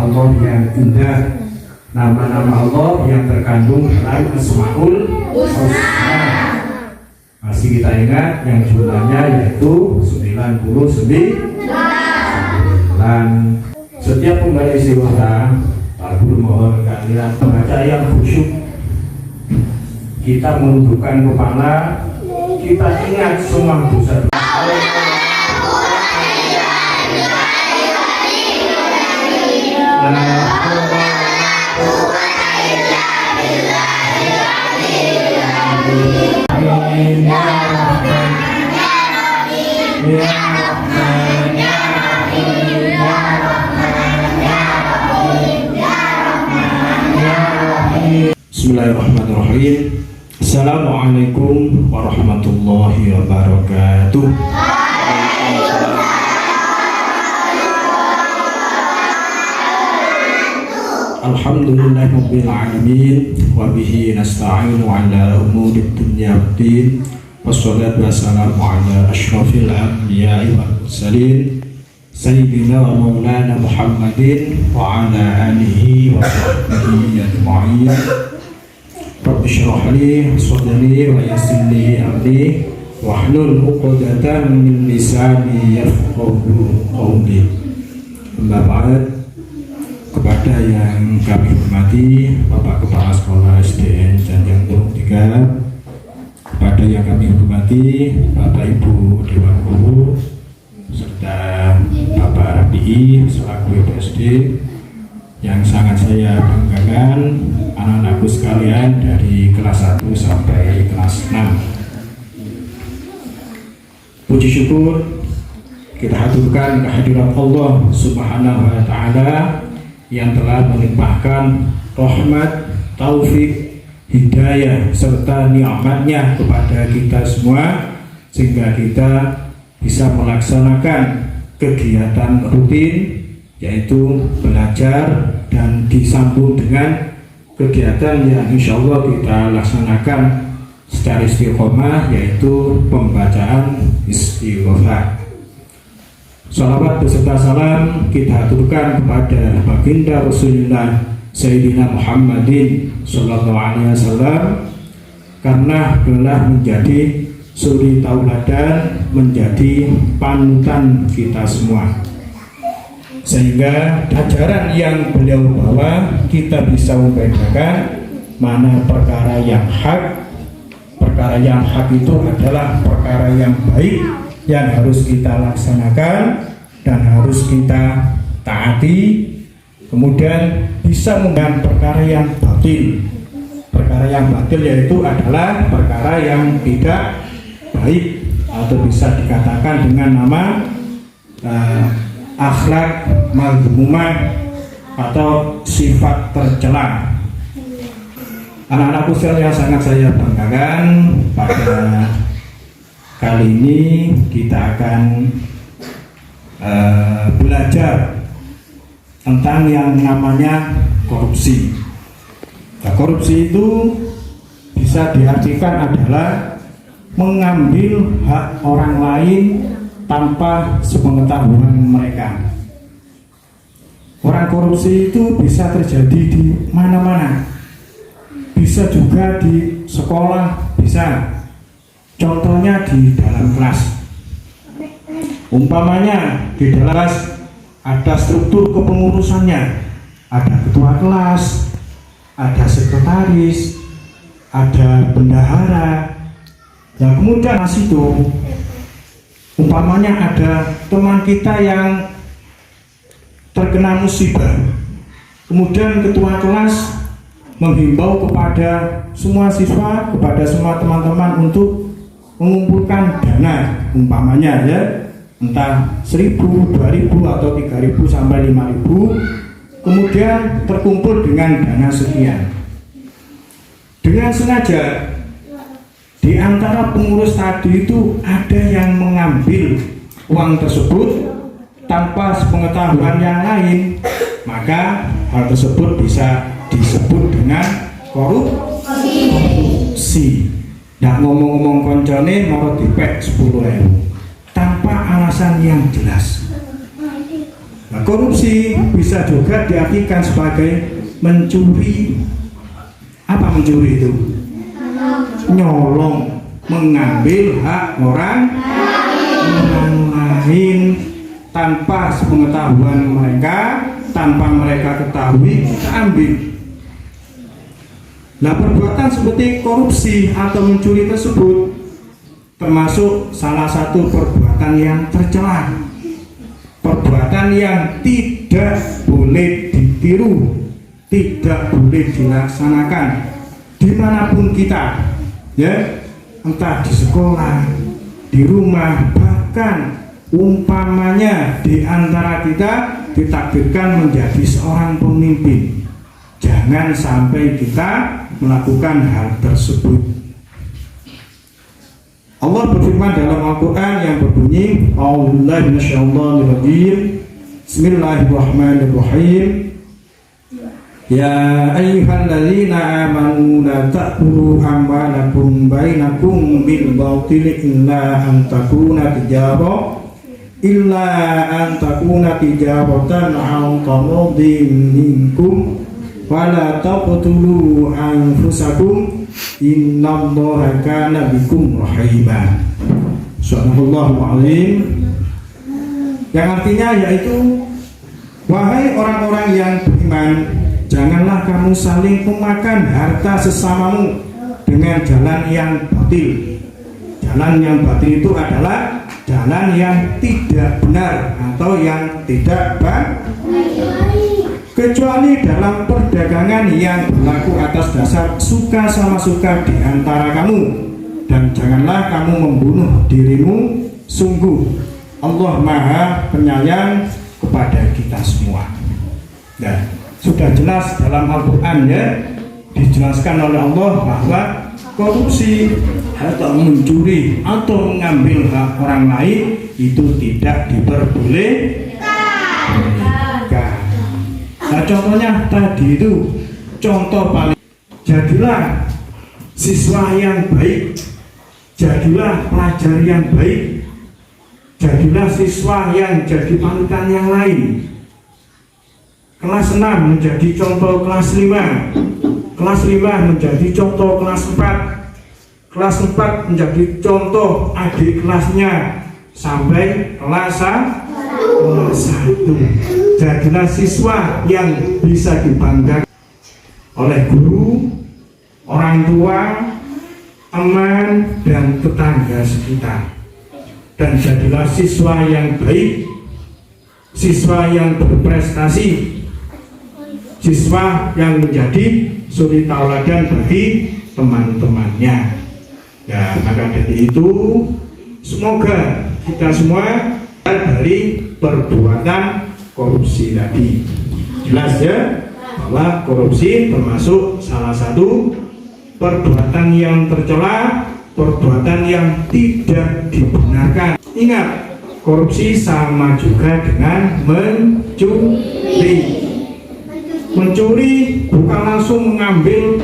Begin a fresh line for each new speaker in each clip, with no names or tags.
Allah yang indah, nama-nama Allah yang terkandung dalam Asmaul Husna. Masih kita ingat yang jumlahnya yaitu 99. Setiap kembali istighfar, Pak Guru mohon kalian membaca yang khusyuk. Kita menundukkan kepala, kita ingat semua dosa. Bismillahirrahmanirrahim. Assalamualaikum warahmatullahi wabarakatuh. Alhamdulillahirabbil alamin wa bihi nasta'inu ala umuri dunya waddin. Wassalatu wassalamu ala asyrafil anbiya'i wal mursalin sayyidina wa maulana Muhammadin wa ala alihi wa sahbihi ajma'in. Rabbi shrah li sadri wa yassir li amri wahlul 'uqdatam min lisani yafqahu qawli. Amma ba'd. Kepada yang kami hormati Bapak Kepala Sekolah SDN Janjang Turung 3, kepada yang kami hormati Bapak Ibu Dewan Guru serta Bapak Rabi'i selaku SD, yang sangat saya banggakan anak-anakku sekalian dari kelas 1 sampai kelas 6. Puji syukur kita haturkan kehadiran Allah Subhanahu wa Ta'ala yang telah melimpahkan rahmat, taufik, hidayah serta nikmatnya kepada kita semua, sehingga kita bisa melaksanakan kegiatan rutin yaitu belajar dan disambung dengan kegiatan yang insya Allah kita laksanakan secara istiqomah, yaitu pembacaan istighfar. Salawat beserta salam kita aturkan kepada baginda Rasulullah Sayyidina Muhammadin Sallallahu Alaihi Wasallam, karena telah menjadi suri tauladan, menjadi panutan kita semua, sehingga ajaran yang beliau bawa kita bisa membedakan mana perkara yang hak. Perkara yang hak itu adalah perkara yang baik yang harus kita laksanakan dan harus kita taati. Kemudian bisa membuat perkara yang batil. Perkara yang batil yaitu adalah perkara yang tidak baik, atau bisa dikatakan dengan nama akhlak mazmumah atau sifat tercela. Anak-anakku sekalian yang sangat saya banggakan, pada kali ini kita akan belajar tentang yang namanya korupsi. Nah, korupsi itu bisa diartikan adalah mengambil hak orang lain tanpa sepengetahuan mereka. Orang korupsi itu bisa terjadi di mana-mana, bisa juga di sekolah, bisa. Contohnya di dalam kelas. Umpamanya di dalam kelas ada struktur kepengurusannya, ada ketua kelas, ada sekretaris, ada bendahara. Nah, kemudian kelas itu umpamanya ada teman kita yang terkena musibah, kemudian ketua kelas menghimbau kepada semua siswa, kepada semua teman-teman untuk mengumpulkan dana, umpamanya ya, entah 1.000, 2.000 atau 3.000 sampai 5.000, kemudian terkumpul dengan dana sekian. Dengan sengaja di antara pengurus tadi itu ada yang mengambil uang tersebut tanpa sepengetahuan yang lain, maka hal tersebut bisa disebut dengan korupsi. Nggak ngomong-ngomong koncone mau dipek 10.000 tanpa alasan yang jelas. Nah, korupsi bisa juga diartikan sebagai mencuri. Apa mencuri itu? Nyolong, mengambil hak orang lain tanpa sepengetahuan mereka, tanpa mereka ketahui, kita ambil. Nah, perbuatan seperti korupsi atau mencuri tersebut termasuk salah satu perbuatan yang tercela, perbuatan yang tidak boleh ditiru, tidak boleh dilaksanakan dimanapun kita, ya, entah di sekolah, di rumah, bahkan umpamanya di antara kita ditakdirkan menjadi seorang pemimpin, jangan sampai kita melakukan hal tersebut. Allah berfirman dalam Al-Quran yang berbunyi, A'udzubillahi minasyaitonirrajim, Bismillahirrahmanirrahim. Ya ayyuhalladzina amanu la ta'kulu amwalakum bainakum bil batili illa an takuna tijaratan an taradin minkum wala taqtulu anfusakum innallaha kana bikum rahiba. Subhanallahul azim. Yang artinya yaitu, wahai orang-orang yang beriman, janganlah kamu saling memakan harta sesamamu dengan jalan yang batil. Jalan yang batil itu adalah jalan yang tidak benar atau yang tidak baik, kecuali dalam perdagangan yang berlaku atas dasar suka sama suka di antara kamu, dan janganlah kamu membunuh dirimu, sungguh Allah Maha Penyayang kepada kita semua. Dan sudah jelas dalam Al-Quran, ya, dijelaskan oleh Allah bahwa korupsi atau mencuri atau mengambil hak orang lain itu tidak diperbolehkan. Nah, contohnya tadi itu contoh paling, jadilah siswa yang baik, jadilah pelajar yang baik, jadilah siswa yang jadi panutan yang lain. Kelas 6 menjadi contoh kelas 5, kelas 5 menjadi contoh kelas 4, kelas 4 menjadi contoh adik kelasnya sampai kelas 1. Jadilah siswa yang bisa dibanggakan oleh guru, orang tua, teman, dan tetangga sekitar. Dan jadilah siswa yang baik, siswa yang berprestasi, siswa yang menjadi suri tauladan bagi teman-temannya. Ya, maka dari itu semoga kita semua dari perbuatan korupsi tadi. Jelas ya, bahwa korupsi termasuk salah satu perbuatan yang tercela, perbuatan yang tidak dibenarkan. Ingat, korupsi sama juga dengan mencuri. Mencuri bukan langsung mengambil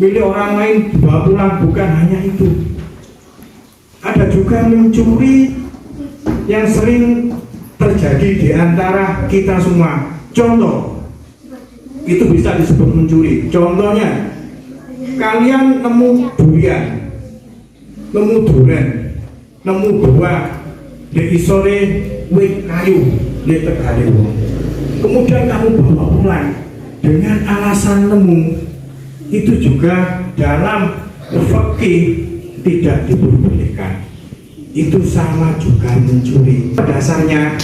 milik orang lain dibawa pulang, bukan hanya itu. Ada juga mencuri yang sering terjadi di antara kita semua. Contoh, itu bisa disebut mencuri. Contohnya, kalian nemu durian, nemu buah di sore wit kayu di Tegalu. Kemudian kamu bawa pulang dengan alasan nemu, itu juga dalam fikih tidak diperbolehkan. Itu sama juga mencuri. Dasarnya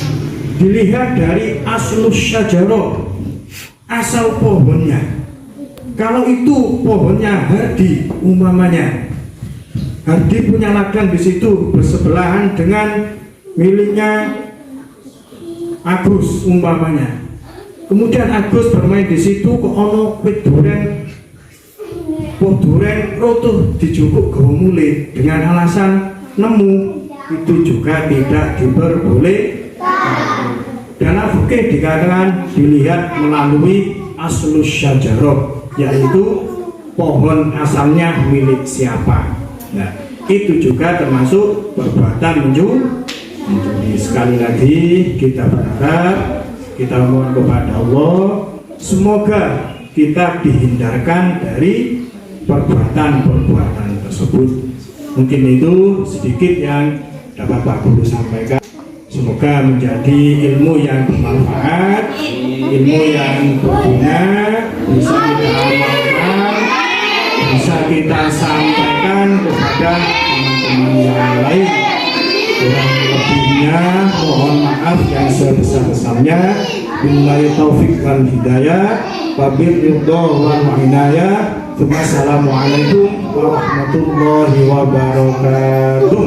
dilihat dari aslus syajarah, asal pohonnya. Kalau itu pohonnya hardi, umpamanya hardi punya ladang di situ bersebelahan dengan miliknya Agus umpamanya. Kemudian Agus bermain di situ, ke ono wit duren, pohon duren rotuh dijukuk gawa mulih dengan alasan nemu, itu juga tidak diperbolehkan. Dalam fikih dikatakan dilihat melalui aslus syajarah, yaitu pohon asalnya milik siapa. Nah, itu juga termasuk perbuatan mencuri. Sekali lagi kita berharap kita mohon kepada Allah semoga kita dihindarkan dari perbuatan-perbuatan tersebut. Mungkin itu sedikit yang dapat Pak Guru sampaikan. Semoga menjadi ilmu yang bermanfaat, ilmu yang berguna, bisa kita amalkan, bisa kita sampaikan kepada teman-teman yang lain. Kurang lebihnya mohon maaf yang sebesar-besarnya. Billahi taufiq wal hidayah, wabil ridho wal inayah. Assalamualaikum warahmatullahi wabarakatuh.